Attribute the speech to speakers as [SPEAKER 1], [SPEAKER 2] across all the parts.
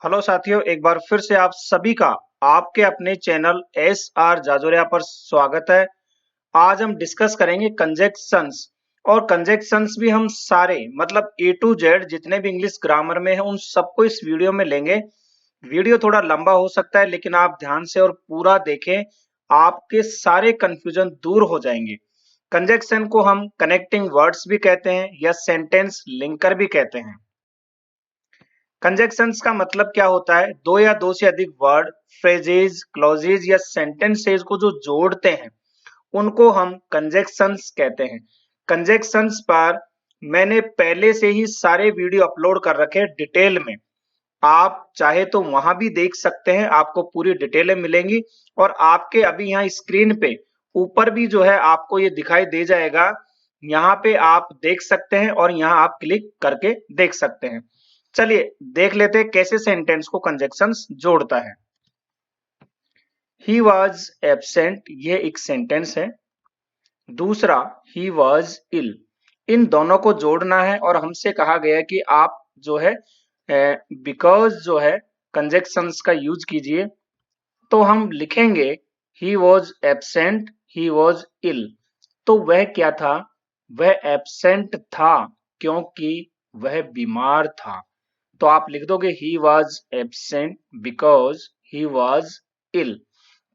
[SPEAKER 1] Hello साथियों, एक बार फिर से आप सभी का आपके अपने चैनल एस आर जाजोरिया पर स्वागत है। आज हम डिस्कस करेंगे कंजक्शंस। और कंजक्शंस भी हम सारे मतलब ए टू जेड जितने भी इंग्लिश ग्रामर में है उन सबको इस वीडियो में लेंगे। वीडियो थोड़ा लंबा हो सकता है लेकिन आप ध्यान से और पूरा देखें, आपके सारे कंफ्यूजन दूर हो जाएंगे। कंजक्शन को हम कनेक्टिंग वर्ड्स भी कहते हैं या सेंटेंस लिंकर भी कहते हैं। कंजक्शंस का मतलब क्या होता है? दो या दो से अधिक वर्ड, फ्रेजेज, क्लॉजेज या सेंटेंसेज को जो जोड़ते हैं उनको हम कंजक्शंस कहते हैं। कंजक्शंस पर मैंने पहले से ही सारे वीडियो अपलोड कर रखे हैं डिटेल में। आप चाहे तो वहां भी देख सकते हैं, आपको पूरी डिटेलें मिलेंगी। और आपके अभी यहाँ स्क्रीन पे ऊपर भी जो है आपको ये दिखाई दे जाएगा, यहाँ पे आप देख सकते हैं और यहाँ आप क्लिक करके देख सकते हैं। चलिए देख लेते हैं कैसे सेंटेंस को कंजक्शंस जोड़ता है। ही वॉज एब्सेंट, ये एक सेंटेंस है। दूसरा, ही वॉज इल, इन दोनों को जोड़ना है और हमसे कहा गया है कि आप जो है बिकॉज जो है कंजक्शंस का यूज कीजिए। तो हम लिखेंगे he was absent, he was ill. तो वह क्या था? वह एब्सेंट था क्योंकि वह बीमार था। तो आप लिख दोगे he was absent because he was ill.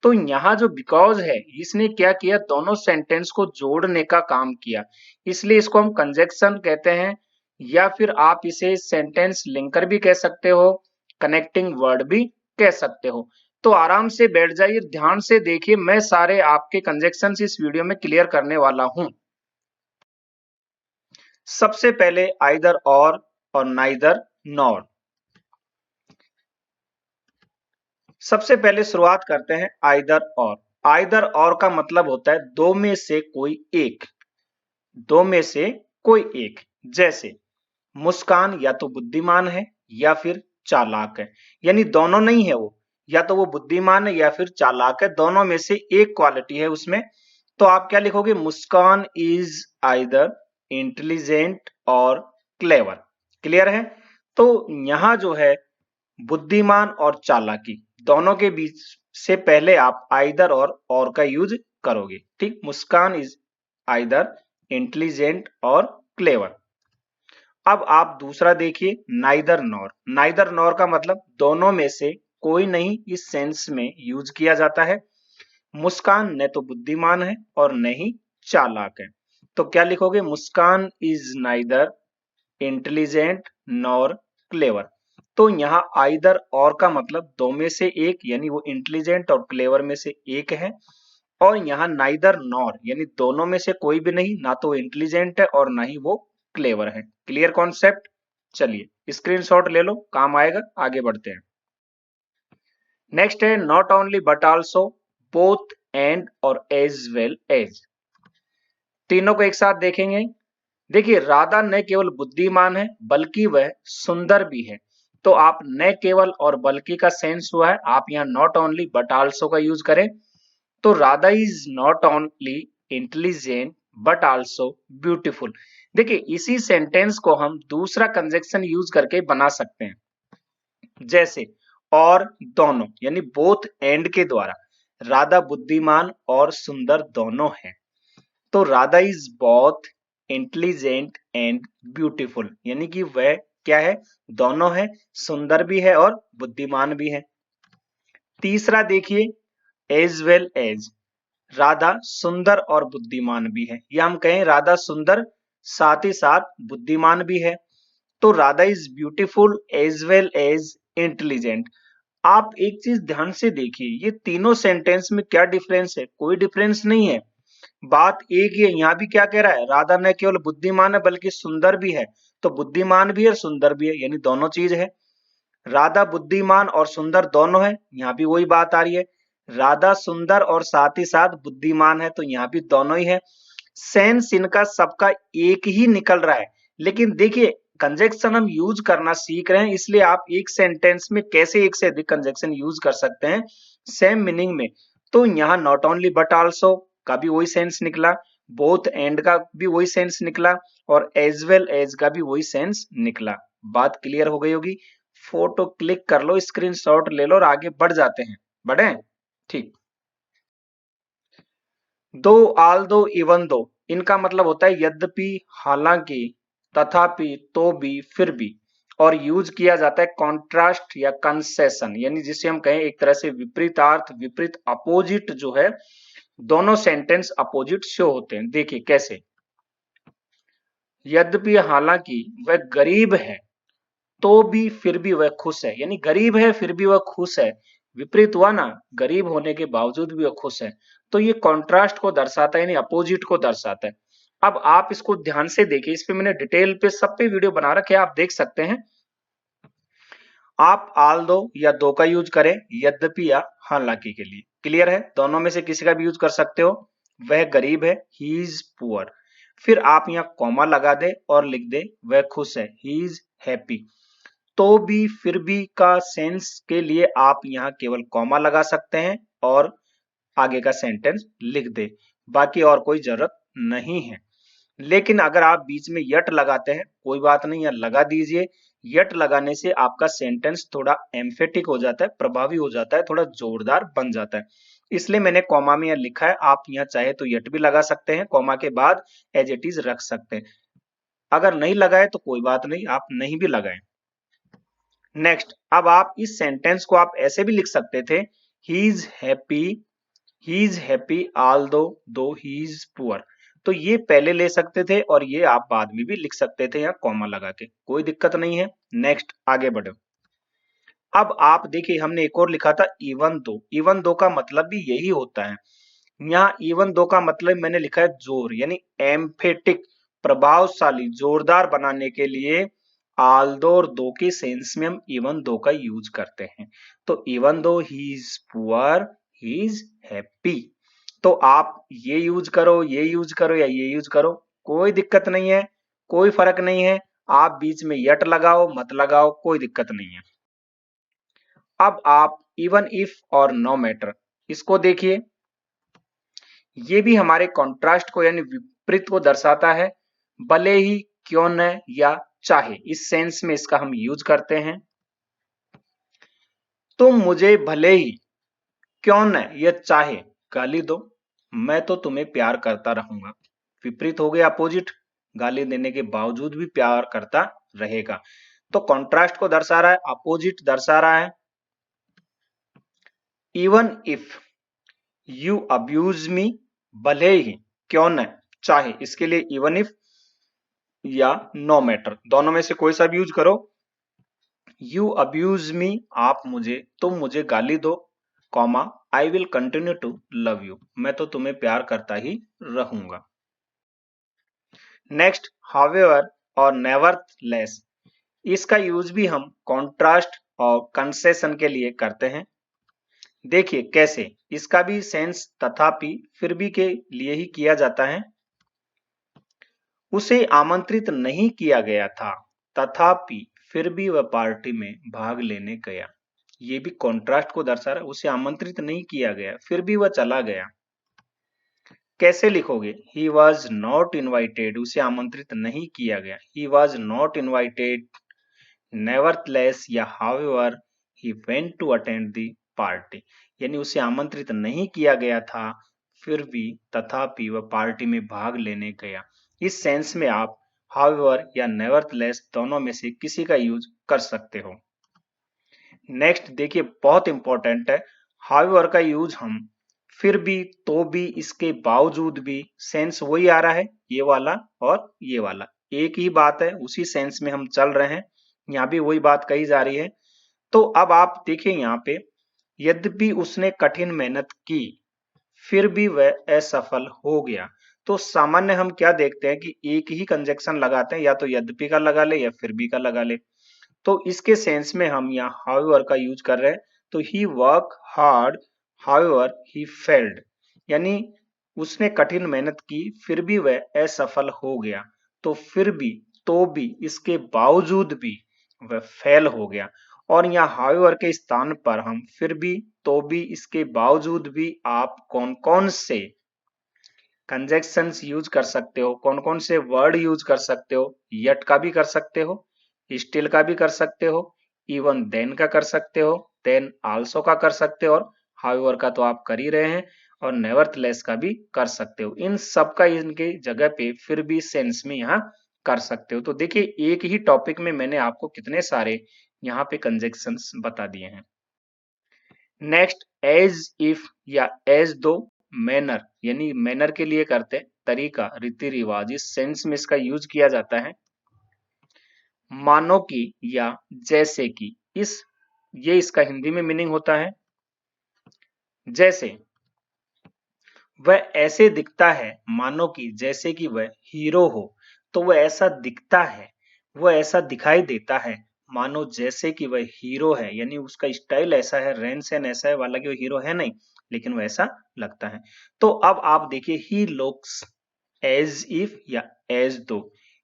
[SPEAKER 1] तो यहाँ जो बिकॉज है इसने क्या किया? दोनों सेंटेंस को जोड़ने का काम किया, इसलिए इसको हम कंजक्शन कहते हैं। या फिर आप इसे सेंटेंस लिंकर भी कह सकते हो, कनेक्टिंग वर्ड भी कह सकते हो। तो आराम से बैठ जाइए, ध्यान से देखिए, मैं सारे आपके कंजक्शन इस वीडियो में क्लियर करने वाला हूं। सबसे पहले आइदर और नाइदर नॉर। सबसे पहले शुरुआत करते हैं आइदर और। आइदर और का मतलब होता है दो में से कोई एक। दो में से कोई एक। जैसे मुस्कान या तो बुद्धिमान है या फिर चालाक है, यानी दोनों नहीं है वो, या तो वो बुद्धिमान है या फिर चालाक है, दोनों में से एक क्वालिटी है उसमें। तो आप क्या लिखोगे? मुस्कान इज आइदर इंटेलिजेंट और क्लेवर। क्लियर है? तो यहां जो है बुद्धिमान और चालाकी दोनों के बीच से पहले आप आइदर और का यूज करोगे। ठीक, मुस्कान इज आइदर इंटेलिजेंट और क्लेवर। अब आप दूसरा देखिए, नाइदर नॉर। नाइदर नॉर का मतलब दोनों में से कोई नहीं, इस सेंस में यूज किया जाता है। मुस्कान न तो बुद्धिमान है और न ही चालाक है। तो क्या लिखोगे? Muskan is neither intelligent nor clever. तो यहाँ आइदर और का मतलब दो में से एक, यानी वो इंटेलिजेंट और क्लेवर में से एक है। और यहाँ नाइदर नॉर यानी दोनों में से कोई भी नहीं, ना तो इंटेलिजेंट है और ना ही वो क्लेवर है। Clear concept? चलिए स्क्रीनशॉट ले लो, काम आएगा। आगे बढ़ते हैं। नेक्स्ट है not only but also, both and और एज वेल एज। तीनों को एक साथ देखेंगे। देखिए, राधा न केवल बुद्धिमान है बल्कि वह सुंदर भी है। तो आप न केवल और बल्कि का सेंस हुआ है, आप यहाँ नॉट ओनली बट आल्सो का यूज करें। तो Radha is not only intelligent but also beautiful. देखिए, इसी सेंटेंस को हम दूसरा कंजक्शन यूज करके बना सकते हैं। जैसे और दोनों, यानी बोथ एंड के द्वारा राधा बुद्धिमान और सुंदर दोनों है। तो Radha is both intelligent and beautiful, यानी कि वह क्या है? दोनों है, सुंदर भी है और बुद्धिमान भी है। तीसरा देखिए, एज वेल एज, राधा सुंदर और बुद्धिमान भी है, या हम कहें राधा सुंदर साथ ही साथ बुद्धिमान भी है। तो Radha is beautiful as well as intelligent. आप एक चीज ध्यान से देखिए, ये तीनों सेंटेंस में क्या डिफरेंस है? कोई डिफरेंस नहीं है, बात एक ही है। यहाँ भी क्या कह रहा है? राधा न केवल बुद्धिमान है बल्कि सुंदर भी है। तो बुद्धिमान भी है, सुंदर भी है, यानी दोनों चीज है। राधा बुद्धिमान और सुंदर दोनों है, यहाँ भी वही बात आ रही है। राधा सुंदर और साथ ही साथ बुद्धिमान है, तो यहाँ भी दोनों ही है। सेंस इनका सबका एक ही निकल रहा है। लेकिन देखिए, कंजक्शन हम यूज करना सीख रहे हैं, इसलिए आप एक सेंटेंस में कैसे एक से अधिक कंजक्शन यूज कर सकते हैं सेम मीनिंग में। तो यहाँ नॉट ओनली बट आल्सो का भी वही सेंस निकला, बोथ एंड का भी वही सेंस निकला और एज वेल एज का भी वही सेंस निकला। बात क्लियर हो गई होगी। फोटो क्लिक कर लो, स्क्रीनशॉट ले लो और आगे बढ़ जाते हैं। बढ़े? ठीक। दो, आल दो, इवन दो, इनका मतलब होता है यद्यपि, हालांकि, तथापि, तो भी, फिर भी। और यूज किया जाता है कॉन्ट्रास्ट या कंसेशन, यानी जिसे हम कहें एक तरह से विपरीतार्थ, विपरीत अपोजिट जो है, दोनों सेंटेंस अपोजिट शो होते हैं। देखिए कैसे। यद्यपि, हालांकि वह गरीब है तो भी फिर भी वह खुश है, यानी गरीब है फिर भी वह खुश है। विपरीत हुआ ना, गरीब होने के बावजूद भी वह खुश है। तो ये कॉन्ट्रास्ट को दर्शाता है, यानी अपोजिट को दर्शाता है। अब आप इसको ध्यान से देखिए, इस पे मैंने डिटेल पे सब पे वीडियो बना रखे हैं, आप देख सकते हैं। आप आल दो या दो का यूज करें यद्यपि या हालांकि के लिए। क्लियर है? दोनों में से किसी का भी यूज कर सकते हो। वह गरीब है, ही इज पुअर। फिर आप यहाँ कॉमा लगा दे और लिख दे वह खुश है, ही इज हैप्पी। तो भी, फिर भी का सेंस के लिए आप यहाँ केवल कॉमा लगा सकते हैं और आगे का सेंटेंस लिख दे, बाकी और कोई जरूरत नहीं है। लेकिन अगर आप बीच में यट लगाते हैं, कोई बात नहीं, या लगा दीजिए। यट लगाने से आपका सेंटेंस थोड़ा एम्फेटिक हो जाता है, प्रभावी हो जाता है, थोड़ा जोरदार बन जाता है। इसलिए मैंने कॉमा में यह लिखा है। आप यहाँ चाहे तो यट भी लगा सकते हैं, कॉमा के बाद एज इट इज रख सकते हैं। अगर नहीं लगाए तो कोई बात नहीं, आप नहीं भी लगाएं। नेक्स्ट, अब आप इस सेंटेंस को आप ऐसे भी लिख सकते थे, he is happy, he is happy all दो ही इज पुअर। तो ये पहले ले सकते थे और ये आप बाद में भी लिख सकते थे, यहाँ कॉमा लगा के, कोई दिक्कत नहीं है। नेक्स्ट, आगे बढ़ो। अब आप देखिए, हमने एक और लिखा था इवन दो। इवन दो का मतलब भी यही होता है। यहाँ इवन दो का मतलब मैंने लिखा है जोर, यानी एम्फेटिक, प्रभावशाली, जोरदार बनाने के लिए आल दो और दो के सेंस में हम इवन दो का यूज करते हैं। तो even though he is poor, he is happy. तो आप ये यूज करो, ये यूज करो या ये यूज करो, कोई दिक्कत नहीं है, कोई फर्क नहीं है। आप बीच में यट लगाओ मत लगाओ, कोई दिक्कत नहीं है। अब आप इवन इफ और नो मैटर, इसको देखिए। ये भी हमारे कॉन्ट्रास्ट को यानी विपरीत को दर्शाता है। भले ही, क्यों न, या चाहे, इस सेंस में इसका हम यूज करते हैं। तुम मुझे भले ही, क्यों न या चाहे गाली दो, मैं तो तुम्हें प्यार करता रहूंगा। विपरीत हो गया, अपोजिट। गाली देने के बावजूद भी प्यार करता रहेगा। तो कॉन्ट्रास्ट को दर्शा रहा है, अपोजिट दर्शा रहा है। Even if you abuse me, भले ही, क्यों न, चाहे, इसके लिए इवन इफ या नो मैटर, दोनों में से कोई सा भी यूज करो। यू अब्यूज मी, आप मुझे, तुम मुझे गाली दो, comma, I will continue to love you, मैं तो तुम्हें प्यार करता ही रहूंगा। नेक्स्ट, हावेवर और नेवरथलेस, इसका यूज भी हम कॉन्ट्रास्ट और कंसेशन के लिए करते हैं। देखिए कैसे, इसका भी सेंस तथापि, फिर भी के लिए ही किया जाता है। उसे आमंत्रित नहीं किया गया था, तथापि फिर भी वह पार्टी में भाग लेने गया। ये भी कॉन्ट्रास्ट को दर्शा रहा है। उसे आमंत्रित नहीं किया गया, फिर भी वह चला गया। कैसे लिखोगे? ही वॉज नॉट इन्वाइटेड, उसे आमंत्रित नहीं किया गया। He was not invited, nevertheless या however he went to attend the party, यानी उसे आमंत्रित नहीं किया गया था, फिर भी, तथापि वह पार्टी में भाग लेने गया। इस सेंस में आप हाउएवर या नेवरथलेस दोनों में से किसी का यूज कर सकते हो। नेक्स्ट देखिए, बहुत इंपॉर्टेंट है। हाउएवर का यूज हम फिर भी, तो भी, इसके बावजूद भी, सेंस वही आ रहा है, ये वाला और ये वाला एक ही बात है, उसी सेंस में हम चल रहे हैं। यहाँ भी वही बात कही जा रही है। तो अब आप देखिए यहाँ पे, यद्यपि उसने कठिन मेहनत की, फिर भी वह असफल हो गया। तो सामान्य हम क्या देखते हैं कि एक ही कंजक्शन लगाते हैं, या तो यद्यपि का लगा ले या फिर भी का लगा ले। तो इसके सेंस में हम यहाँ हाउएवर का यूज कर रहे हैं। तो he work hard, however he failed, यानी उसने कठिन मेहनत की फिर भी वह असफल हो गया। तो फिर भी, तो भी, इसके बावजूद भी वह फेल हो गया। और यहाँ हाउएवर के स्थान पर हम फिर भी, तो भी, इसके बावजूद भी आप कौन कौन से कंजक्शंस यूज कर सकते हो, कौन कौन से वर्ड यूज कर सकते हो? यट का भी कर सकते हो, स्टिल का भी कर सकते हो, इवन देन का कर सकते हो, देन आल्सो का कर सकते हो, और हाउएवर का तो आप कर ही रहे हैं, और नेवरथलेस का भी कर सकते हो। इन सब का इनके जगह पे फिर भी सेंस में यहाँ कर सकते हो। तो देखिए एक ही टॉपिक में मैंने आपको कितने सारे यहाँ पे कंजक्शंस बता दिए हैं। नेक्स्ट एज इफ या एज दो, मैनर यानी मैनर के लिए करते हैं, तरीका, रीति रिवाज, इस सेंस में इसका यूज किया जाता है। मानो कि या जैसे कि, ये इसका हिंदी में मीनिंग होता है। जैसे वह ऐसे दिखता है मानो कि जैसे कि वह हीरो हो, तो वह ऐसा दिखता है, वह ऐसा दिखाई देता है मानो जैसे कि वह हीरो है, यानी उसका स्टाइल ऐसा है, रहन सहन ऐसा है, वाला कि वो हीरो है नहीं, लेकिन वह ऐसा लगता है। तो अब आप देखिए, ही लुक्स एज इफ या एज दो,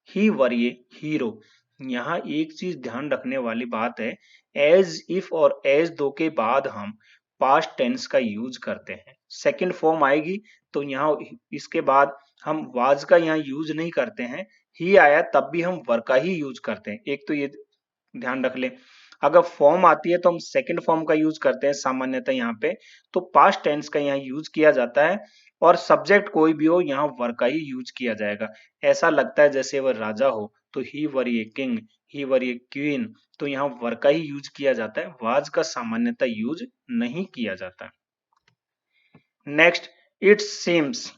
[SPEAKER 1] ही वर ये हीरो। यहाँ एक चीज ध्यान रखने वाली बात है, एज इफ और एज दो के बाद हम पास्ट टेंस का यूज करते हैं। सेकंड फॉर्म आएगी तो यहाँ इसके बाद हम वाज का यहाँ यूज नहीं करते हैं, ही आया तब भी हम वर का ही यूज करते हैं। एक तो ये ध्यान रख ले, अगर फॉर्म आती है तो हम सेकंड फॉर्म का यूज करते हैं सामान्यतः यहाँ पे, तो पास्ट टेंस का यहाँ यूज किया जाता है, और सब्जेक्ट कोई भी हो यहाँ वर का ही यूज किया जाएगा। ऐसा लगता है जैसे वह राजा हो, तो ही वर ये किंग, ही वर ये क्वीन, तो यहाँ वर का ही यूज किया जाता है, वाज का सामान्यतः यूज नहीं किया जाता। नेक्स्ट, इट सीम्स,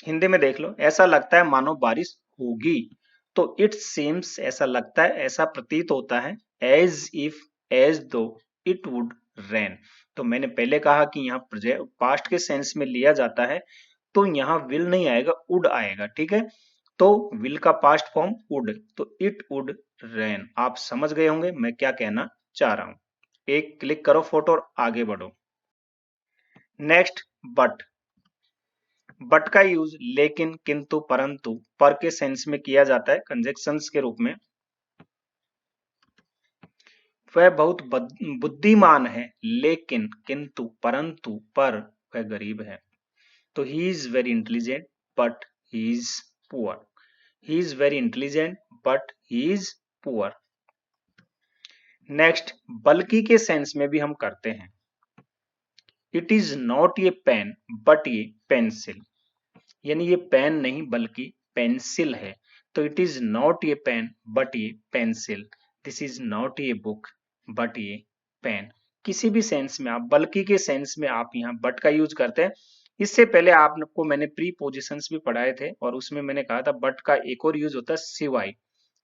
[SPEAKER 1] हिंदी में देख लो, ऐसा लगता है मानो बारिश होगी, तो इट सीम्स ऐसा लगता है, ऐसा प्रतीत होता है, एज इफ एज दो इट वुड रेन। तो मैंने पहले कहा कि यहाँ पास्ट के सेंस में लिया जाता है, तो यहाँ विल नहीं आएगा, वुड आएगा, ठीक है। तो विल का पास्ट फॉर्म वुड, तो इट वुड रेन। आप समझ गए होंगे मैं क्या कहना चाह रहा हूं। एक क्लिक करो फोटो और आगे बढ़ो। नेक्स्ट, बट का यूज लेकिन, किंतु, परंतु, पर के सेंस में किया जाता है कंजक्शंस के रूप में। वह बहुत बुद्धिमान है, लेकिन, किंतु, परंतु, पर वह गरीब है। तो he is very intelligent but he is poor. He is very intelligent but he is poor. Next, बल्कि के सेंस में भी हम करते हैं। इट इज नॉट ये पेन बट ये पेंसिल, यानी ये पेन नहीं बल्कि पेंसिल है। तो इट इज नॉट ये पेन बट ये पेंसिल, दिस इज नॉट ये बुक बट ये पेन। किसी भी सेंस में आप बल्कि के सेंस में आप यहाँ बट का यूज करते हैं। इससे पहले आपको मैंने प्री पोजिशंस भी पढ़ाए थे, और उसमें मैंने कहा था बट का एक और यूज होता है सिवाय,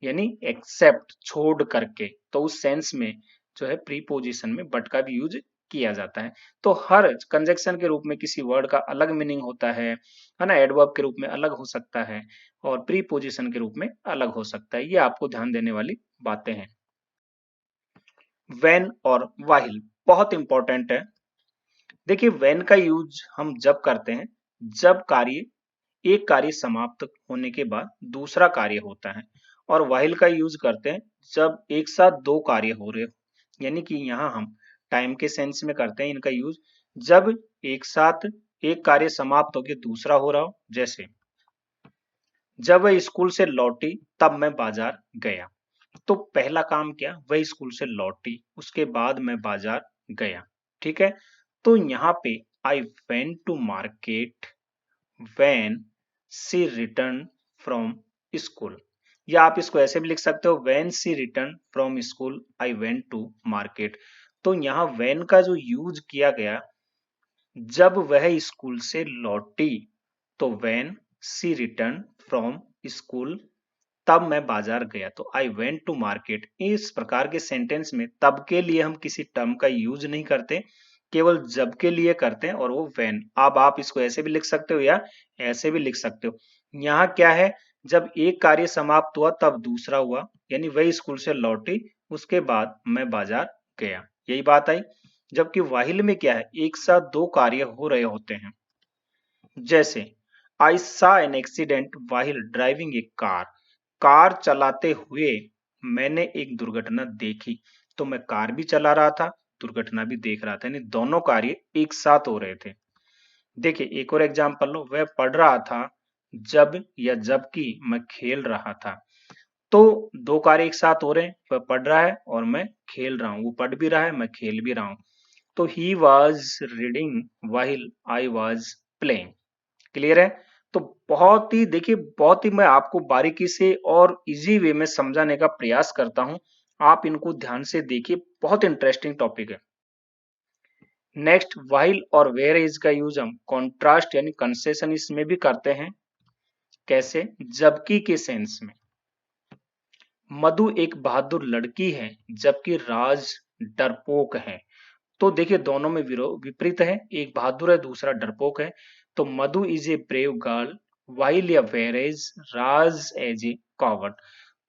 [SPEAKER 1] यानी एक्सेप्ट, छोड़ करके। तो उस सेंस में जो है प्री पोजिशन में बट का भी यूज किया जाता है। तो हर कंजक्शन के रूप में किसी वर्ड का अलग मीनिंग होता है ना, एडवर्ब के रूप में अलग हो सकता है, और प्री पोजिशन के रूप में अलग हो सकता है। ये आपको ध्यान देने वाली बातें हैं। व्हेन और व्हाइल बहुत इंपॉर्टेंट है। देखिए व्हेन का यूज हम जब करते हैं, जब एक कार्य समाप्त होने के बाद दूसरा कार्य होता है, और व्हाइल का यूज करते हैं जब एक साथ दो कार्य हो रहे हो, यानी कि यहाँ हम टाइम के सेंस में करते हैं इनका यूज, जब एक साथ एक कार्य समाप्त होकर दूसरा हो रहा हो। जैसे जब वह स्कूल से लौटी तब मैं बाजार गया, तो पहला काम क्या, वह स्कूल से लौटी, उसके बाद मैं बाजार गया, ठीक है। तो यहाँ पे I went to market when she return from school, या आप इसको ऐसे भी लिख सकते हो, when she return from school I went to market. तो यहाँ व्हेन का जो यूज किया गया, जब वह स्कूल से लौटी, तो when she return from school, तब मैं बाजार गया, तो आई वेंट टू मार्केट। इस प्रकार के सेंटेंस में तब के लिए हम किसी टर्म का यूज नहीं करते, केवल जब के लिए करते हैं, और वो व्हेन। अब आप इसको ऐसे भी लिख सकते हो या ऐसे भी लिख सकते हो। यहाँ क्या है, जब एक कार्य समाप्त हुआ तब दूसरा हुआ, यानी वही स्कूल से लौटी, उसके बाद मैं बाजार गया, यही बात आई। जबकि वाहिल में क्या है, एक साथ दो कार्य हो रहे होते हैं। जैसे आई सा an accident while driving A car, car चलाते हुए मैंने एक दुर्घटना देखी, तो मैं कार भी चला रहा था, दुर्घटना भी देख रहा था, यानी दोनों कार्य एक साथ हो रहे थे। देखिए एक और एग्जांपल लो, वह पढ़ रहा था जब या जबकि मैं खेल रहा था। तो दो कार्य एक साथ हो रहे हैं, वह पढ़ रहा है और मैं खेल रहा हूँ, वो पढ़ भी रहा है मैं खेल भी रहा हूँ। तो he was reading while I was playing. Clear है? तो बहुत ही देखिए, बहुत ही मैं आपको बारीकी से और इजी वे में समझाने का प्रयास करता हूं, आप इनको ध्यान से देखिए, बहुत इंटरेस्टिंग टॉपिक है। नेक्स्ट, व्हाइल और वेयर इज का यूज हम कॉन्ट्रास्ट यानी कंसेशन इसमें भी करते हैं। कैसे? जबकि के सेंस में। मधु एक बहादुर लड़की है जबकि राज डरपोक है। तो देखिए दोनों में विपरीत है, एक बहादुर है दूसरा डरपोक है। तो Madhu is a brave girl while या whereas Raj as a coward.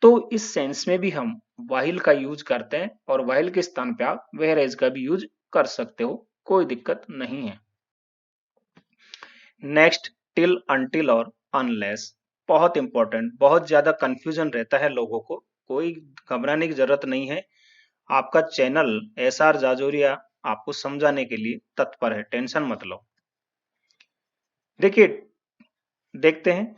[SPEAKER 1] तो इस सेंस में भी हम वाइल का यूज करते हैं और वाइल के स्थान पे आप वेरेज का भी यूज कर सकते हो, कोई दिक्कत नहीं है। नेक्स्ट, टिल अनटिल और अनलेस, बहुत इंपॉर्टेंट, बहुत ज्यादा कंफ्यूजन रहता है लोगों को, कोई घबराने की जरूरत नहीं है। आपका चैनल SR जाजोरिया आपको समझाने के लिए तत्पर है, टेंशन मत लो। देखिए, देखते हैं,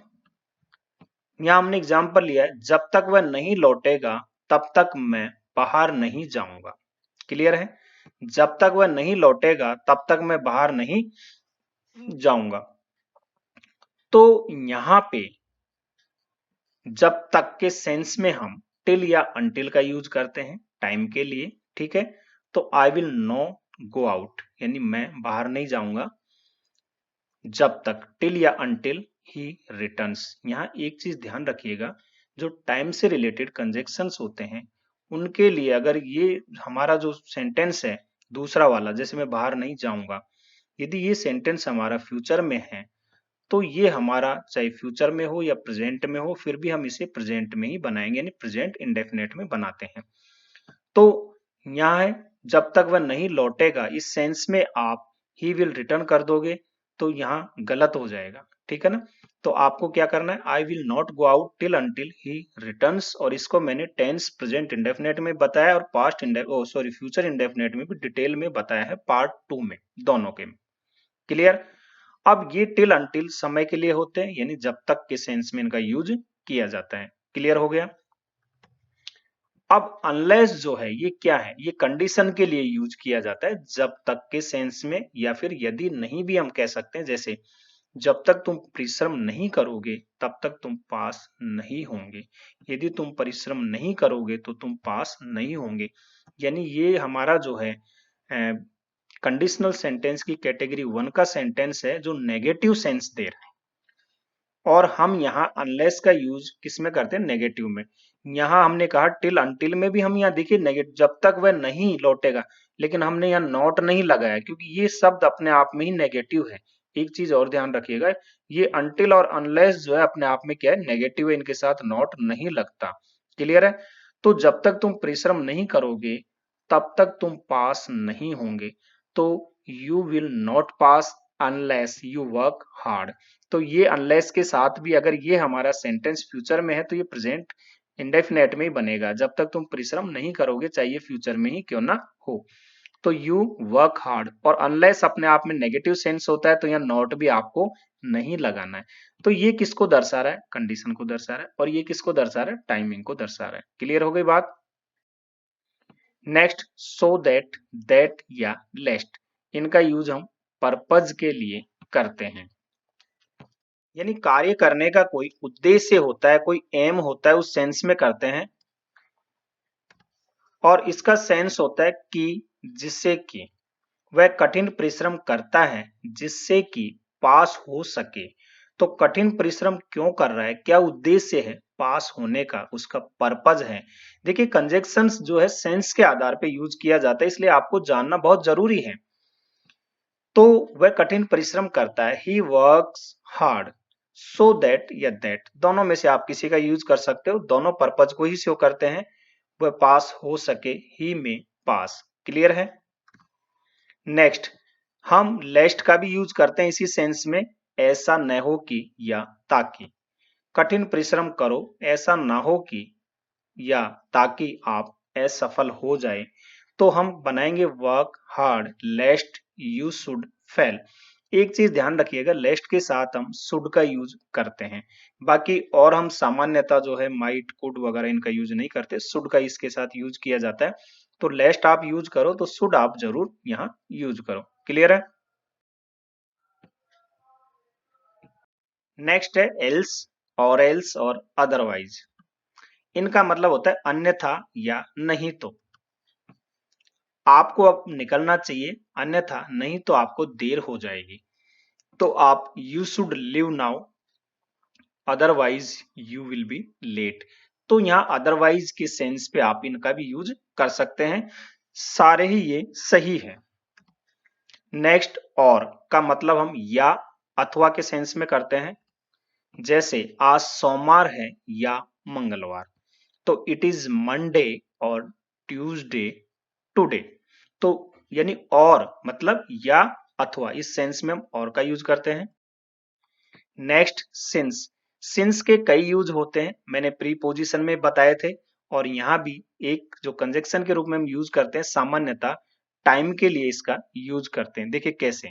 [SPEAKER 1] यहां हमने एग्जाम्पल लिया है, जब तक वह नहीं लौटेगा तब तक मैं बाहर नहीं जाऊंगा। क्लियर है? जब तक वह नहीं लौटेगा तब तक मैं बाहर नहीं जाऊंगा। तो यहां पे जब तक के सेंस में हम टिल या अनटिल का यूज करते हैं टाइम के लिए, ठीक है। तो I will not go out यानी मैं बाहर नहीं जाऊंगा जब तक, टिल या अनटिल ही रिटर्न्स। यहां एक चीज ध्यान रखिएगा, जो टाइम से रिलेटेड कंजक्शंस होते हैं उनके लिए अगर ये हमारा जो सेंटेंस है दूसरा वाला, जैसे मैं बाहर नहीं जाऊंगा, यदि ये सेंटेंस हमारा फ्यूचर में है तो ये हमारा चाहे फ्यूचर में हो या प्रेजेंट में हो फिर भी हम इसे प्रेजेंट में ही बनाएंगे, यानी प्रेजेंट इंडेफिनेट में बनाते हैं। तो यहाँ है, जब तक वह नहीं लौटेगा, इस सेंस में आप ही विल रिटर्न कर दोगे तो यहाँ गलत हो जाएगा, ठीक है ना। तो आपको क्या करना है, I will not go out till until he returns, और इसको मैंने टेंस प्रेजेंट इंडेफिनेट में बताया और पास्ट फ्यूचर इंडेफिनेट में भी डिटेल में बताया है पार्ट 2 में, दोनों के। क्लियर? अब ये टिल अनटिल समय के लिए होते हैं, यानी जब तक के सेंस में इनका यूज किया जाता है। क्लियर हो गया? अब अनलेस जो है ये क्या है, ये कंडीशन के लिए यूज किया जाता है जब तक के सेंस में, या फिर यदि नहीं भी हम कह सकते हैं, जैसे जब तक तुम परिश्रम नहीं करोगे तब तक तुम पास नहीं होंगे, यदि तुम परिश्रम नहीं करोगे तो तुम पास नहीं होंगे। यानी ये हमारा जो है कंडीशनल सेंटेंस की कैटेगरी 1 का सेंटेंस है जो नेगेटिव सेंस दे रहा है, और हम यहाँ अनलेस का यूज किस में करते हैं, नेगेटिव में। यहाँ हमने कहा टिल अनटिल में भी हम यहाँ देखिए नेगेटिव, जब तक वह नहीं लौटेगा, लेकिन हमने यहाँ नॉट नहीं लगाया क्योंकि ये शब्द अपने आप में ही नेगेटिव है। एक चीज और ध्यान रखिएगा, ये अनटिल और अनलेस जो है अपने आप में क्या है, नेगेटिव है, इनके साथ नॉट नहीं लगता। क्लियर है? तो जब तक तुम परिश्रम नहीं करोगे तब तक तुम पास नहीं होंगे। तो you will not pass unless you work hard. तो ये अनलेस के साथ भी अगर ये हमारा सेंटेंस फ्यूचर में है तो ये प्रेजेंट इंडेफिनेट में ही बनेगा, जब तक तुम परिश्रम नहीं करोगे चाहे ये फ्यूचर में ही क्यों ना हो। तो यू वर्क हार्ड, और अनलेस अपने आप में नेगेटिव सेंस होता है तो यहाँ नॉट भी आपको नहीं लगाना है। तो ये किसको दर्शा रहा है, कंडीशन को दर्शा रहा है, और ये किसको दर्शा रहा है, टाइमिंग को दर्शा रहा है। क्लियर हो गई बात? नेक्स्ट, सो दैट, दैट या लेस्ट, इनका यूज हम पर्पज के लिए करते हैं, यानी कार्य करने का कोई उद्देश्य होता है, कोई एम होता है, उस सेंस में करते हैं। और इसका सेंस होता है कि, जिससे कि वह कठिन परिश्रम करता है जिससे कि पास हो सके। तो कठिन परिश्रम क्यों कर रहा है, क्या उद्देश्य है, पास होने का, उसका पर्पज है। देखिए कंजक्शंस जो है सेंस के आधार पे यूज किया जाता है, इसलिए आपको जानना बहुत जरूरी है। तो वह कठिन परिश्रम करता है, he works hard so that या दैट, दोनों में से आप किसी का यूज कर सकते हो, दोनों पर्पज को ही शो करते हैं। वह पास हो सके, ही में पास। क्लियर है? नेक्स्ट, हम लेस्ट का भी यूज करते हैं इसी सेंस में, ऐसा न हो कि या ताकि, कठिन परिश्रम करो ऐसा ना हो कि, या ताकि आप असफल हो जाए। तो हम बनाएंगे work hard लेस्ट you should fail. एक चीज ध्यान रखिएगा, लेस्ट के साथ हम शुड का यूज करते हैं, बाकी और हम सामान्यतः जो है माइट कुड वगैरह इनका यूज नहीं करते, शुड का इसके साथ यूज किया जाता है। तो लेस्ट आप यूज करो तो शुड आप जरूर यहाँ यूज करो। क्लियर है? नेक्स्ट है एल्स और एल्स और अदरवाइज। इनका मतलब होता है अन्यथा या नहीं तो। आपको अब निकलना चाहिए, अन्यथा नहीं तो आपको देर हो जाएगी। तो आप you should leave now otherwise you will be late. तो यहाँ अदरवाइज के सेंस पे आप इनका भी यूज कर सकते हैं, सारे ही ये सही है। नेक्स्ट और का मतलब हम या अथवा के सेंस में करते हैं, जैसे आज सोमवार है या मंगलवार, तो इट इज मंडे और ट्यूसडे टुडे। तो यानी और मतलब या अथवा, इस सेंस में हम और का यूज करते हैं। Next since. सिंस के कई यूज होते हैं, मैंने प्रीपोजिशन में बताए थे, और यहाँ भी एक जो कंजक्शन के रूप में हम यूज करते हैं सामान्यतः टाइम के लिए इसका यूज करते हैं। देखिए कैसे।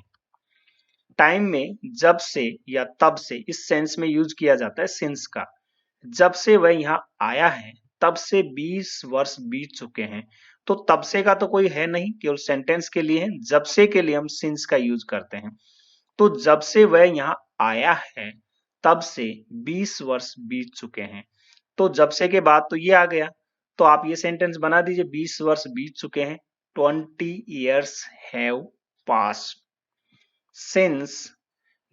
[SPEAKER 1] टाइम में जब से या तब से इस सेंस में यूज किया जाता है सिंस का। जब से वह यहाँ आया है तब से 20 वर्ष बीत चुके हैं। तो तब से का तो कोई है नहीं, केवल सेंटेंस के लिए है। जब से के लिए हम सिंस का यूज करते हैं। तो जब से वह यहाँ आया है तब से 20 वर्ष बीत चुके हैं। तो जब से के बाद तो ये आ गया, तो आप ये सेंटेंस बना दीजिए, 20 वर्ष बीत चुके हैं। 20 years have passed since,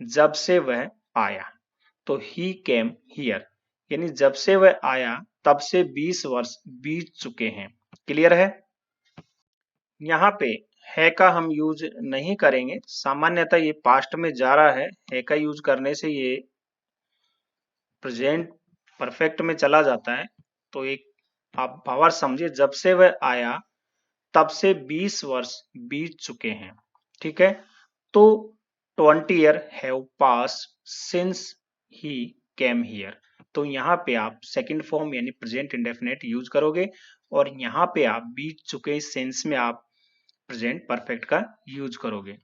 [SPEAKER 1] जब से वह आया। तो he came here, यानी जब से वह आया तब से 20 वर्ष बीत चुके हैं। क्लियर है? यहाँ पे है का हम यूज नहीं करेंगे, सामान्यतः ये पास्ट में जा रहा है का यूज करने से ये प्रेजेंट परफेक्ट में चला जाता है। तो एक आप पावर समझिए, जब से वह आया तब से 20 वर्ष बीत चुके हैं। ठीक है? तो 20 year have passed since he came here। तो यहाँ पे आप सेकंड फॉर्म यानी प्रेजेंट इंडेफिनेट यूज करोगे, और यहाँ पे आप बीत चुके इस सेंस में आप प्रेजेंट परफेक्ट का यूज करोगे।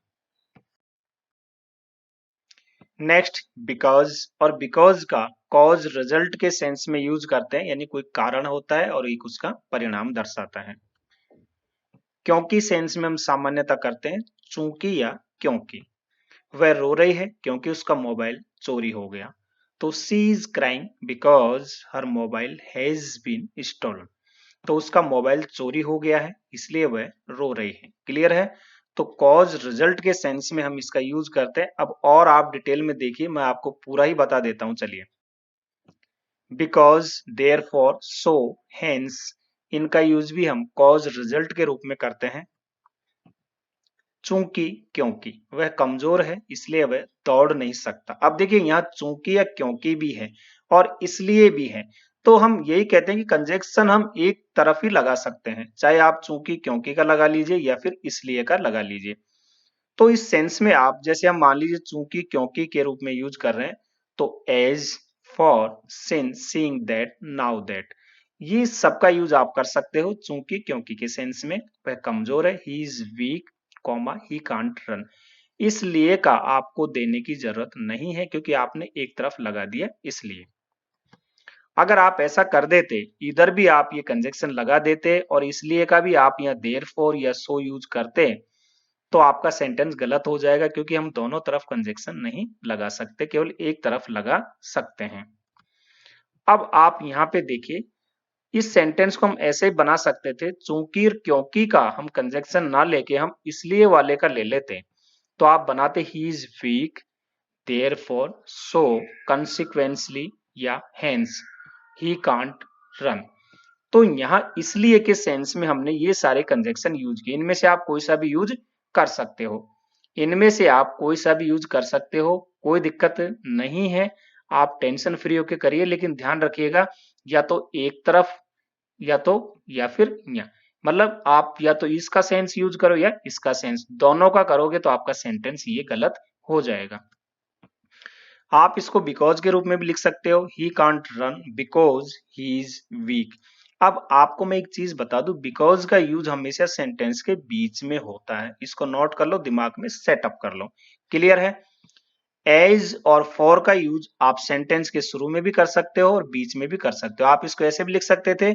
[SPEAKER 1] नेक्स्ट बिकॉज, और बिकॉज का कॉज रिजल्ट के सेंस में यूज करते हैं, यानी कोई कारण होता है और एक उसका परिणाम दर्शाता है। क्योंकि सेंस में हम सामान्यतः करते हैं चूंकि या क्योंकि। वह रो रही है क्योंकि उसका मोबाइल चोरी हो गया। तो she is crying because her mobile has been stolen. तो उसका मोबाइल चोरी हो गया है इसलिए वह रो रही है। क्लियर है? तो कॉज रिजल्ट के सेंस में हम इसका यूज करते हैं। अब और आप डिटेल में देखिए, मैं आपको पूरा ही बता देता हूं। चलिए, बिकॉज, देयरफॉर, सो, हेंस, इनका यूज भी हम कॉज रिजल्ट के रूप में करते हैं। चूंकि क्योंकि वह कमजोर है इसलिए वह दौड़ नहीं सकता। अब देखिए यहाँ चूंकि या क्योंकि भी है और इसलिए भी है, तो हम यही कहते हैं कि कंजक्शन हम एक तरफ ही लगा सकते हैं, चाहे आप चूंकि क्योंकि का लगा लीजिए या फिर इसलिए का लगा लीजिए। तो इस सेंस में आप जैसे हम मान लीजिए चूंकि क्योंकि के रूप में यूज कर रहे हैं, तो as, for, since, seeing that, now that, ये सबका यूज आप कर सकते हो चूंकि क्योंकि के सेंस में। वह कमजोर है, ही is week, comma, he can't run, इसलिए का आपको देने की जरूरत नहीं है क्योंकि आपने एक तरफ लगा दिया इसलिए। अगर आप ऐसा कर देते, इधर भी आप ये कंजक्शन लगा देते और इसलिए का भी आप यहाँ देयरफॉर या सो यूज करते, तो आपका सेंटेंस गलत हो जाएगा क्योंकि हम दोनों तरफ कंजक्शन नहीं लगा सकते, केवल एक तरफ लगा सकते हैं। अब आप यहाँ पे देखिए, इस सेंटेंस को हम ऐसे ही बना सकते थे, चूंकि और क्योंकि का हम कंजक्शन ना लेके हम इसलिए वाले का ले लेते, तो आप बनाते ही इज वीक, देयरफॉर, सो, कंसिक्वेंसली या हेंस ही कांट रन। तो यहाँ इसलिए के सेंस में हमने ये सारे कंजक्शन यूज किए। इनमें से आप कोई सा भी यूज कर सकते हो, इनमें से आप कोई सा भी यूज कर सकते हो, कोई दिक्कत नहीं है। आप टेंशन फ्री होके करिए, लेकिन ध्यान रखिएगा या तो एक तरफ या फिर या, मतलब आप या तो इसका सेंस यूज करो या इसका सेंस, दोनों का करोगे तो आपका सेंटेंस ये गलत हो जाएगा। आप इसको बिकॉज के रूप में भी लिख सकते हो, ही can't run because he is week. अब आपको मैं एक चीज बता दूं, बिकॉज का यूज हमेशा सेंटेंस के बीच में होता है, इसको नोट कर लो, दिमाग में सेटअप कर लो। क्लियर है? एज और फॉर का यूज आप सेंटेंस के शुरू में भी कर सकते हो और बीच में भी कर सकते हो। आप इसको ऐसे भी लिख सकते थे,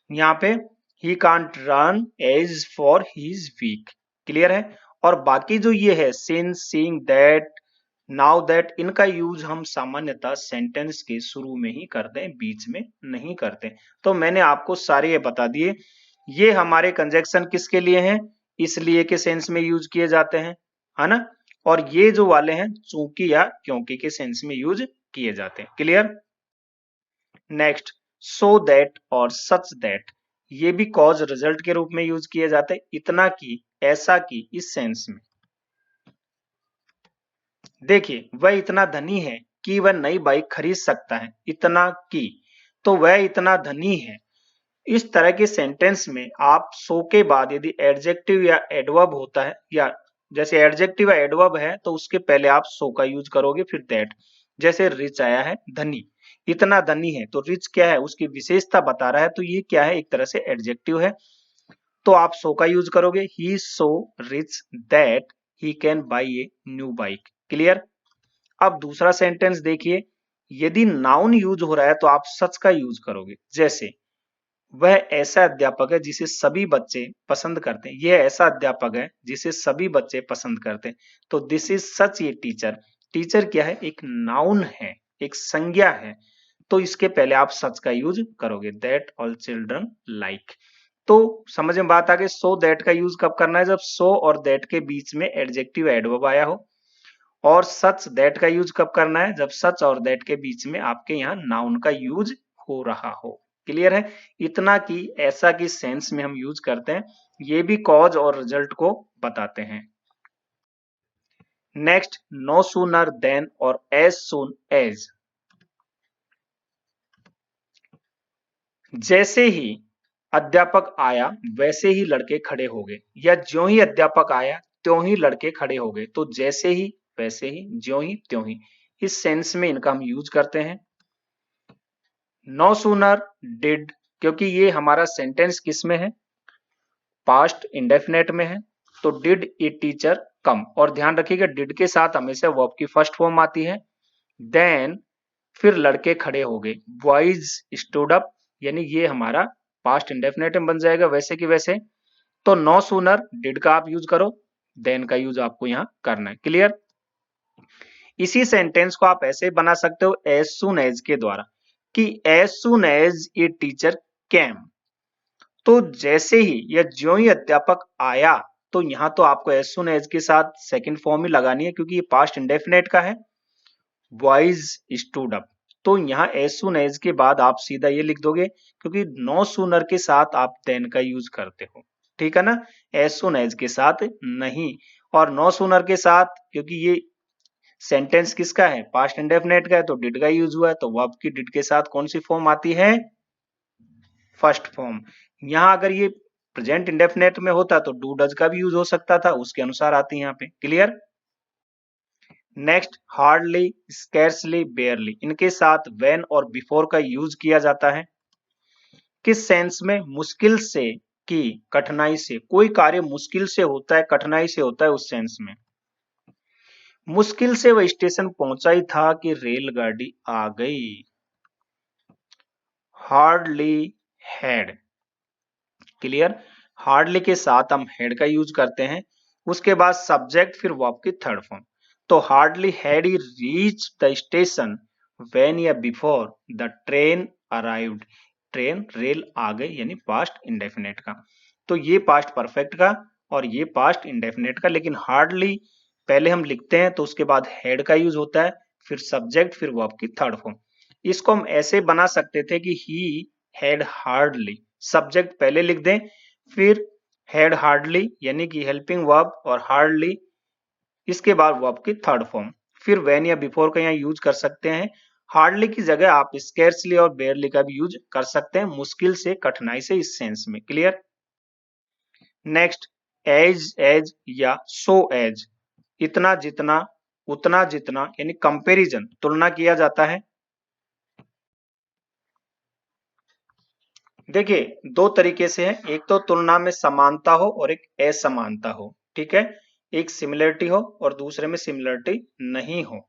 [SPEAKER 1] यहाँ पे he can't run as for he is weak. Clear है? और बाकी जो ये है since, seeing, that, now that, इनका यूज हम सामान्यतः सेंटेंस के शुरू में ही करते हैं, बीच में नहीं करते। तो मैंने आपको सारे ये बता दिए। ये हमारे कंजक्शन किसके लिए हैं? इसलिए के सेंस में यूज किए जाते हैं, है ना? और ये जो वाले हैं चूंकि या क्योंकि के सेंस में यूज किए जाते हैं। क्लियर? नेक्स्ट, सो दैट और सच दैट, ये भी कॉज रिजल्ट के रूप में यूज किए जाते हैं। इतना की, ऐसा की, इस सेंस में। देखिए, वह इतना धनी है कि वह नई बाइक खरीद सकता है। इतना की, तो वह इतना धनी है। इस तरह के सेंटेंस में आप सो के बाद यदि एडजेक्टिव या एडवर्ब होता है, या जैसे एडजेक्टिव या एडवर्ब है तो उसके पहले आप सो का यूज करोगे, फिर दैट। जैसे रिच आया है, धनी, इतना धनी है, तो रिच क्या है? उसकी विशेषता बता रहा है, तो ये क्या है? एक तरह से एडजेक्टिव है, तो आप सो का यूज करोगे। He so rich that he can buy a new bike. Clear? अब दूसरा सेंटेंस देखिए, यदि नाउन यूज हो रहा है तो आप सच का यूज करोगे। जैसे, वह ऐसा अध्यापक है जिसे सभी बच्चे पसंद करते हैं। यह ऐसा अध्यापक है जिसे सभी बच्चे पसंद करते हैं। तो this is such a teacher. Teacher क्या है? एक नाउन है, एक संज्ञा है, तो इसके पहले आप सच का यूज करोगे, दैट ऑल चिल्ड्रन लाइक। तो समझ में बात आ गई। सो दैट का यूज कब करना है? जब सो और दैट के बीच में एडजेक्टिव एडवर्ब आया हो। और सच दैट का यूज कब करना है? जब सच और दैट के बीच में आपके यहाँ नाउन का यूज हो रहा हो। क्लियर है? इतना की, ऐसा की सेंस में हम यूज करते हैं। ये भी कॉज और रिजल्ट को बताते हैं। नेक्स्ट, नो सूनर देन और एज सून एज। जैसे ही अध्यापक आया वैसे ही लड़के खड़े हो गए, या ज्यों ही अध्यापक आया त्यों ही लड़के खड़े हो गए। तो जैसे ही, वैसे ही, ज्यों ही, त्यों ही, इस सेंस में इनका हम यूज करते हैं। नो सूनर डिड, क्योंकि ये हमारा सेंटेंस किस में है? पास्ट इंडेफिनेट में है, तो डिड ए टीचर कम। और ध्यान रखिएगा, डिड के साथ हमेशा वर्ब की फर्स्ट फॉर्म आती है। देन, फिर लड़के खड़े हो गए, बॉयज स्टूड अप, यानी ये हमारा पास्ट इंडेफिनेट में बन जाएगा वैसे कि वैसे। तो नो सूनर डिड का आप यूज करो, देन का यूज आपको यहां करना है। क्लियर? इसी सेंटेंस को आप ऐसे बना सकते हो एज सुन एज के द्वारा, कि as soon as a teacher came, तो जैसे ही या ज्यों ही अध्यापक आया। तो यहां तो आपको एज सुन एज के साथ सेकंड फॉर्म ही लगानी है, क्योंकि ये पास्ट इंडेफिनेट का है। बॉयज स्टूड अप, तो यहाँ एज सुन एज के बाद आप सीधा ये लिख दोगे, क्योंकि नो सूनर के साथ आप देन का यूज करते हो। ठीक है ना? एज सुन एज के साथ नहीं। और नो सूनर के साथ, क्योंकि ये सेंटेंस किसका है? पास्ट इंडेफिनेट का है, तो डिड का यूज हुआ है, तो वर्ब की डिड के साथ कौन सी फॉर्म आती है? First form. यहाँ अगर ये प्रेजेंट इंडेफिनेट में होता तो डू डज का भी यूज हो सकता था, उसके अनुसार आती है यहाँ पे। क्लियर? नेक्स्ट, हार्डली, स्कैर्सली, बेयरली, इनके साथ व्हेन और बिफोर का यूज किया जाता है। किस सेंस में? मुश्किल से, की, कठिनाई से। कोई कार्य मुश्किल से होता है, कठिनाई से होता है, उस सेंस में। मुश्किल से वह स्टेशन पहुंचा ही था कि रेलगाड़ी आ गई। Hardly had. क्लियर? हार्डली के साथ हम हैड का यूज करते हैं। उसके बाद सब्जेक्ट, फिर वर्ब की थर्ड फॉर्म। तो hardly had he reach the station when या before the train arrived. Train, rail आ गई, यानी पास्ट इंडेफिनेट का। तो ये पास्ट परफेक्ट का और ये पास्ट इंडेफिनेट का। लेकिन हार्डली पहले हम लिखते हैं तो उसके बाद हैड का यूज होता है, फिर सब्जेक्ट, फिर वर्ब की थर्ड फॉर्म। इसको हम ऐसे बना सकते थे कि ही हैड हार्डली, सब्जेक्ट पहले लिख दें, फिर हैड हार्डली यानी कि हेल्पिंग वर्ब, और हार्डली इसके बाद वर्ब की थर्ड फॉर्म। फिर व्हेन या बिफोर का यहाँ यूज कर सकते हैं। हार्डली की जगह आप स्कैर्सली और बेयरली का भी यूज कर सकते हैं, मुश्किल से, कठिनाई से, इस सेंस में। क्लियर? नेक्स्ट, एज एज या सो एज, इतना जितना, उतना जितना, यानी कंपैरिजन, तुलना किया जाता है। देखिए दो तरीके से है, एक तो तुलना में समानता हो और एक असमानता हो। ठीक है, एक सिमिलरिटी हो और दूसरे में सिमिलरिटी नहीं हो।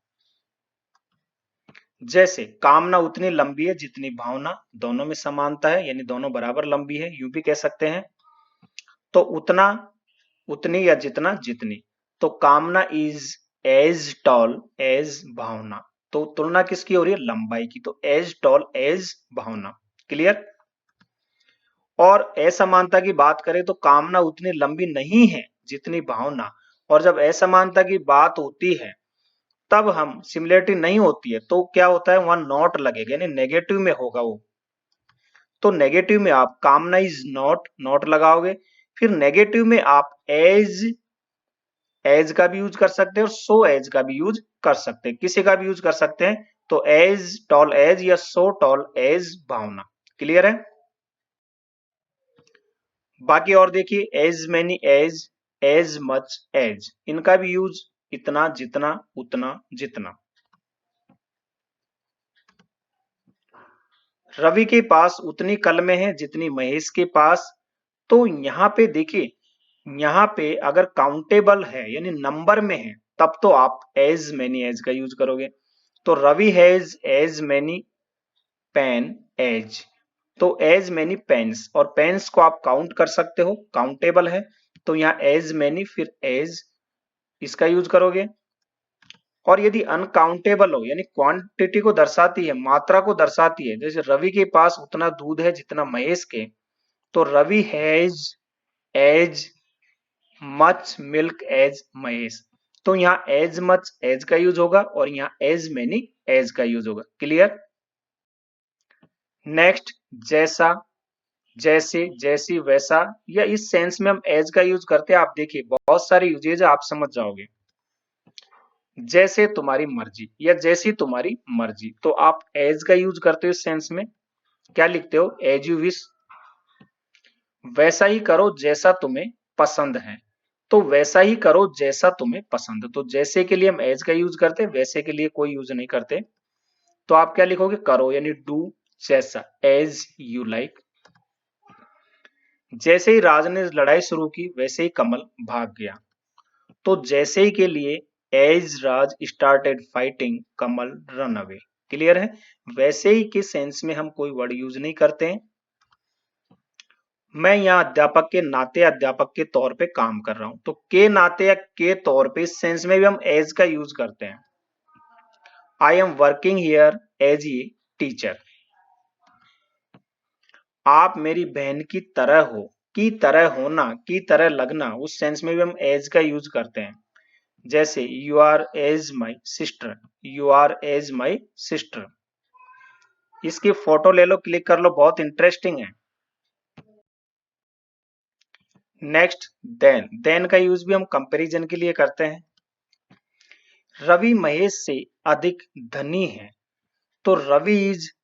[SPEAKER 1] जैसे कामना उतनी लंबी है जितनी भावना, दोनों में समानता है यानी दोनों बराबर लंबी है, यूं भी कह सकते हैं। तो उतना, उतनी या जितना, जितनी। तो कामना इज एज टॉल एज भावना। तो तुलना किसकी हो रही है? लंबाई की। तो as tall as Bhavna. Clear. और असमानता की बात करें तो कामना उतनी लंबी नहीं है जितनी भावना। और जब असमानता की बात होती है तब हम सिमिलरिटी नहीं होती है तो क्या होता है? वहां नॉट लगेगा यानी नेगेटिव में होगा वो। तो नेगेटिव में आप कामना इज नॉट, नॉट लगाओगे। फिर नेगेटिव में आप एज का भी यूज कर सकते हैं और सो एज का भी यूज कर सकते हैं, किसी का भी यूज कर सकते हैं। तो एज टॉल एज या so tall as Bhavna. Clear है। बाकी और देखिए as many as much as, इनका भी यूज इतना, जितना, उतना, जितना। रवि के पास उतनी कलमें हैं जितनी महेश के पास। तो यहाँ पे देखिए, यहाँ पे अगर काउंटेबल है यानी नंबर में है तब तो आप एज मैनी एज का यूज करोगे। तो Ravi has as many pen as. तो एज मैनी पेन्स, और पेन्स को आप काउंट कर सकते हो, काउंटेबल है। तो यहाँ एज मैनी फिर एज इसका यूज करोगे। और यदि अनकाउंटेबल हो यानी क्वांटिटी को दर्शाती है, मात्रा को दर्शाती है, जैसे रवि के पास उतना दूध है जितना महेश के। तो Ravi has as much milk as Mahesh. तो यहाँ एज मच एज का यूज होगा और यहाँ एज मैनी एज का यूज होगा। क्लियर। नेक्स्ट, जैसा, जैसे, जैसी, वैसा, या इस सेंस में हम एज का यूज करते हैं। आप देखिए बहुत सारे यूजेज आप समझ जाओगे। जैसे तुम्हारी मर्जी या जैसी तुम्हारी मर्जी, तो आप एज का यूज करते हो इस सेंस में। क्या लिखते हो? As you wish. वैसा ही करो जैसा तुम्हें पसंद है। तो वैसा ही करो जैसा तुम्हें पसंद है। तो जैसे के लिए हम एज का यूज करते हैं, वैसे के लिए कोई यूज नहीं करते। तो आप क्या लिखोगे? करो यानी डू जैसा, एज यू लाइक। जैसे ही राज ने लड़ाई शुरू की वैसे ही कमल भाग गया। तो जैसे ही के लिए एज राज स्टार्टेड फाइटिंग कमल रन अवे। क्लियर है। वैसे ही के सेंस में हम कोई वर्ड यूज नहीं करते हैं। मैं यहाँ अध्यापक के नाते अध्यापक के तौर पे काम कर रहा हूं। तो के नाते या के तौर पे इस सेंस में भी हम एज का यूज करते हैं। I am working here as a teacher. आप मेरी बहन की तरह हो, की तरह होना, की तरह लगना, उस सेंस में भी हम एज का यूज करते हैं। जैसे you are as my sister, you are as my sister. इसकी फोटो ले लो, क्लिक कर लो, बहुत इंटरेस्टिंग है। नेक्स्ट, देन का यूज भी हम कंपैरिजन के लिए करते हैं। रवि महेश से अधिक धनी है। तो Ravi is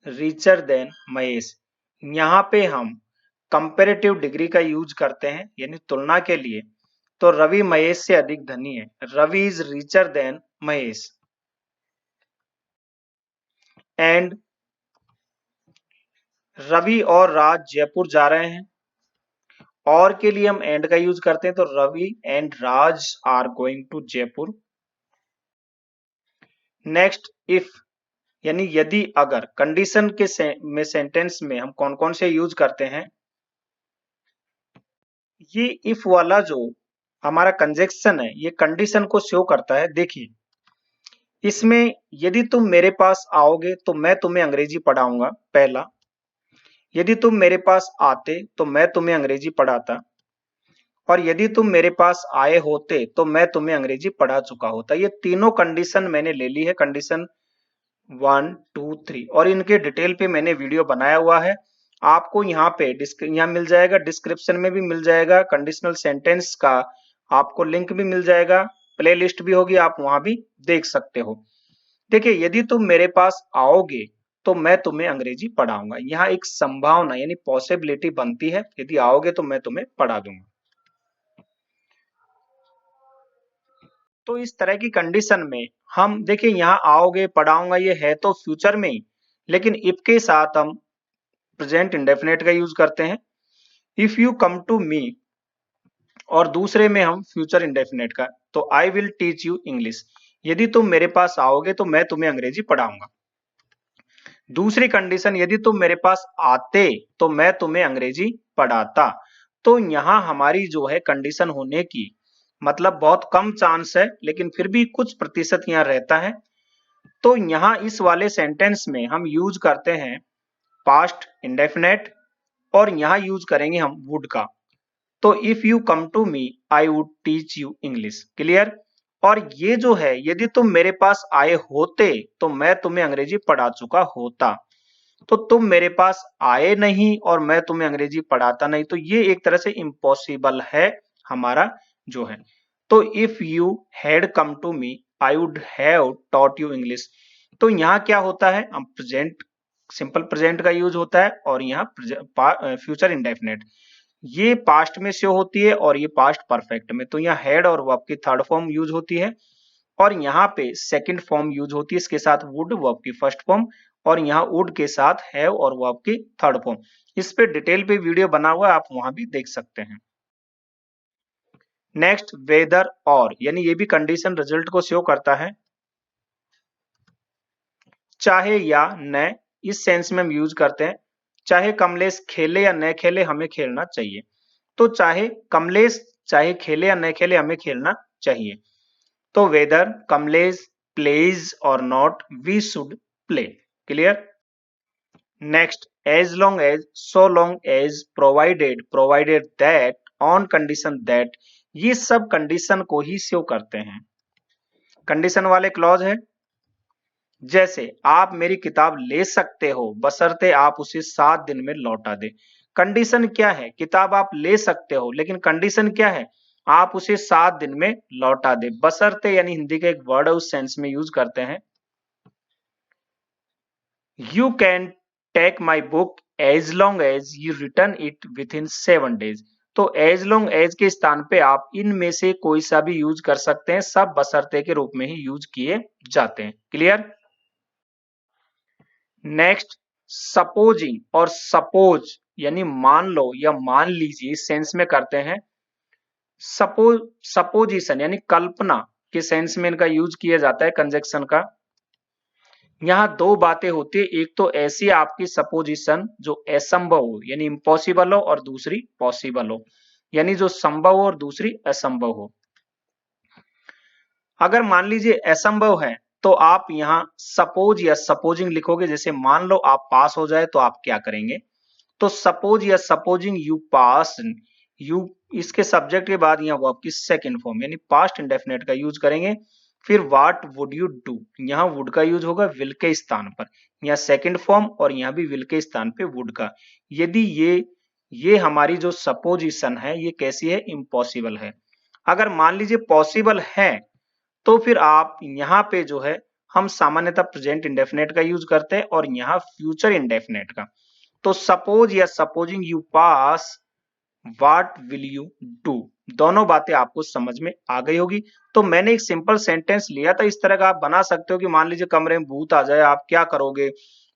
[SPEAKER 1] richer than Mahesh. यहाँ पे हम कंपेरेटिव डिग्री का यूज करते हैं यानी तुलना के लिए। तो रवि महेश से अधिक धनी है, Ravi is richer than Mahesh. And Ravi और राज जयपुर जा रहे हैं। और के लिए हम एंड का यूज करते हैं। तो Ravi and Raj are going to Jaipur. Next, if यानी यदि अगर, कंडीशन के में सेंटेंस में हम कौन कौन से यूज करते हैं? ये इफ वाला जो हमारा कंजक्शन है ये कंडीशन को शो करता है। देखिए इसमें यदि तुम मेरे पास आओगे तो मैं तुम्हें अंग्रेजी पढ़ाऊंगा, पहला। यदि तुम मेरे पास आते तो मैं तुम्हें अंग्रेजी पढ़ाता। और यदि तुम मेरे पास आए होते तो मैं तुम्हें अंग्रेजी पढ़ा चुका होता। ये तीनों कंडीशन मैंने ले ली है, कंडीशन 1 2 3, और इनके डिटेल पे मैंने वीडियो बनाया हुआ है। आपको यहाँ पे यहाँ मिल जाएगा, डिस्क्रिप्शन में भी मिल जाएगा, कंडीशनल सेंटेंस का आपको लिंक भी मिल जाएगा, प्ले लिस्ट भी होगी, आप वहां भी देख सकते हो। देखिए यदि तुम मेरे पास आओगे तो मैं तुम्हें अंग्रेजी पढ़ाऊंगा, यहाँ एक संभावना यानी पॉसिबिलिटी बनती है, यदि आओगे तो मैं तुम्हें पढ़ा दूंगा। तो इस तरह की कंडीशन में हम देखिए यहाँ आओगे, पढ़ाऊंगा, ये है तो फ्यूचर में ही, लेकिन इफ के साथ हम प्रेजेंट इंडेफिनेट का यूज करते हैं। If you come to me, और दूसरे में हम फ्यूचर इंडेफिनेट का, तो I will teach you English, यदि तुम मेरे पास आओगे तो मैं तुम्हें अंग्रेजी पढ़ाऊंगा। दूसरी कंडीशन, यदि तुम मेरे पास आते तो मैं तुम्हें अंग्रेजी पढ़ाता। तो यहां हमारी जो है कंडीशन होने की मतलब बहुत कम चांस है, लेकिन फिर भी कुछ प्रतिशत यहां रहता है। तो यहां इस वाले सेंटेंस में हम यूज करते हैं पास्ट इंडेफिनेट, और यहां यूज करेंगे हम वुड का। तो if you come to me I would teach you English, clear. और ये जो है, यदि तुम मेरे पास आए होते तो मैं तुम्हें अंग्रेजी पढ़ा चुका होता। तो तुम मेरे पास आए नहीं और मैं तुम्हें अंग्रेजी पढ़ाता नहीं, तो ये एक तरह से इम्पॉसिबल है हमारा जो है। तो if you had come to me I would have taught you English. तो यहाँ क्या होता है, हम प्रेजेंट, सिंपल प्रेजेंट का यूज होता है, और यहाँ फ्यूचर इंडेफिनेट, ये पास्ट में शो होती है और ये पास्ट परफेक्ट में। तो यहाँ हैड और वर्ब की थर्ड फॉर्म यूज होती है, और यहाँ पे सेकंड फॉर्म यूज होती है, इसके साथ वुड वर्ब की फर्स्ट फॉर्म, और यहाँ वुड के साथ हैव और वर्ब की थर्ड फॉर्म। इस पे डिटेल पे वीडियो बना हुआ है, आप वहां भी देख सकते हैं। नेक्स्ट वेदर और, यानी ये भी कंडीशन रिजल्ट को शो करता है। चाहे या न, इस सेंस में हम यूज करते हैं। चाहे कमलेश खेले या न खेले हमें खेलना चाहिए। तो चाहे कमलेश चाहे खेले या न खेले हमें खेलना चाहिए। तो वेदर कमलेश प्लेज और not we should play, clear. Next as long as, so long as, provided, provided that, on condition that, ये सब कंडीशन को ही शो करते हैं। कंडीशन वाले क्लॉज है, जैसे आप मेरी किताब ले सकते हो बशर्ते आप उसे 7 दिन में लौटा दे। कंडीशन क्या है, किताब आप ले सकते हो, लेकिन कंडीशन क्या है, आप उसे 7 दिन में लौटा दे। बशर्ते यानी हिंदी का एक वर्ड है, उस सेंस में यूज करते हैं। You can take my book as long as you return it within 7 days. तो एज लॉन्ग एज के स्थान पे आप इनमें से कोई सा भी यूज कर सकते हैं, सब बशर्ते के रूप में ही यूज किए जाते हैं, क्लियर। नेक्स्ट सपोजिंग और सपोज, यानी मान लो या मान लीजिए, इस सेंस में करते हैं। सपोज, सपोजिशन यानी कल्पना के सेंस में इनका यूज किया जाता है कंजक्शन का। यहाँ दो बातें होती है, एक तो ऐसी आपकी सपोजिशन जो असंभव हो यानी इम्पॉसिबल हो, और दूसरी पॉसिबल हो यानी जो संभव हो, और दूसरी असंभव हो। अगर मान लीजिए असंभव है तो आप यहाँ सपोज या सपोजिंग लिखोगे। जैसे मान लो आप पास हो जाए तो आप क्या करेंगे, तो सपोज या सपोजिंग यू पास, यू इसके सब्जेक्ट के बाद यहाँ वर्ब की सेकंड फॉर्म यानी पास्ट इंडेफिनेट का यूज करेंगे। फिर व्हाट वुड यू डू, यहाँ वुड का यूज होगा विल के स्थान पर, यहाँ सेकंड फॉर्म, और यहाँ भी विल के स्थान पे वुड का। यदि ये हमारी जो सपोजिशन है ये कैसी है, इम्पॉसिबल है। अगर मान लीजिए पॉसिबल है तो फिर आप यहाँ पे जो है हम सामान्यतः प्रेजेंट इंडेफिनेट का यूज करते हैं, और यहाँ फ्यूचर इंडेफिनेट का। तो सपोज या supposing you pass, what will you do, दोनों बातें आपको समझ में आ गई होगी। तो मैंने एक सिंपल सेंटेंस लिया था, इस तरह का आप बना सकते हो कि मान लीजिए कमरे में भूत आ जाए आप क्या करोगे,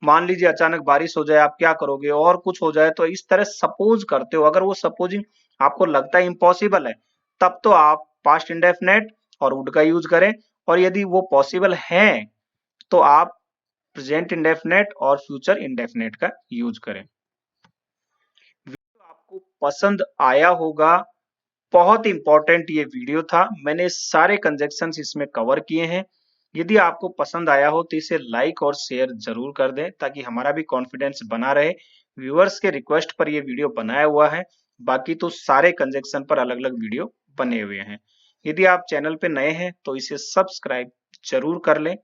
[SPEAKER 1] मान लीजिए अचानक बारिश हो जाए आप क्या करोगे, और कुछ हो जाए, तो इस तरह सपोज करते हो। अगर वो सपोजिंग आपको लगता है इम्पॉसिबल है, तब तो आप पास्ट इंडेफिनेट और वुड का यूज करें, और यदि वो पॉसिबल है तो आप प्रेजेंट इंडेफिनेट और फ्यूचर इंडेफिनेट का यूज करें। वीडियो आपको पसंद आया होगा, बहुत इंपॉर्टेंट ये वीडियो था, मैंने सारे कंजक्शंस इसमें कवर किए हैं। यदि आपको पसंद आया हो तो इसे लाइक और शेयर जरूर कर दें, ताकि हमारा भी कॉन्फिडेंस बना रहे। व्यूअर्स के रिक्वेस्ट पर यह वीडियो बनाया हुआ है, बाकी तो सारे कंजक्शन पर अलग अलग वीडियो बने हुए हैं। यदि आप चैनल पे नए हैं तो इसे सब्सक्राइब जरूर कर लें।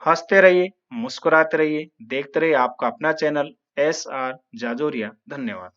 [SPEAKER 1] हंसते रहिए, मुस्कुराते रहिए, देखते रहिए आपका अपना चैनल SR जाजोरिया। धन्यवाद।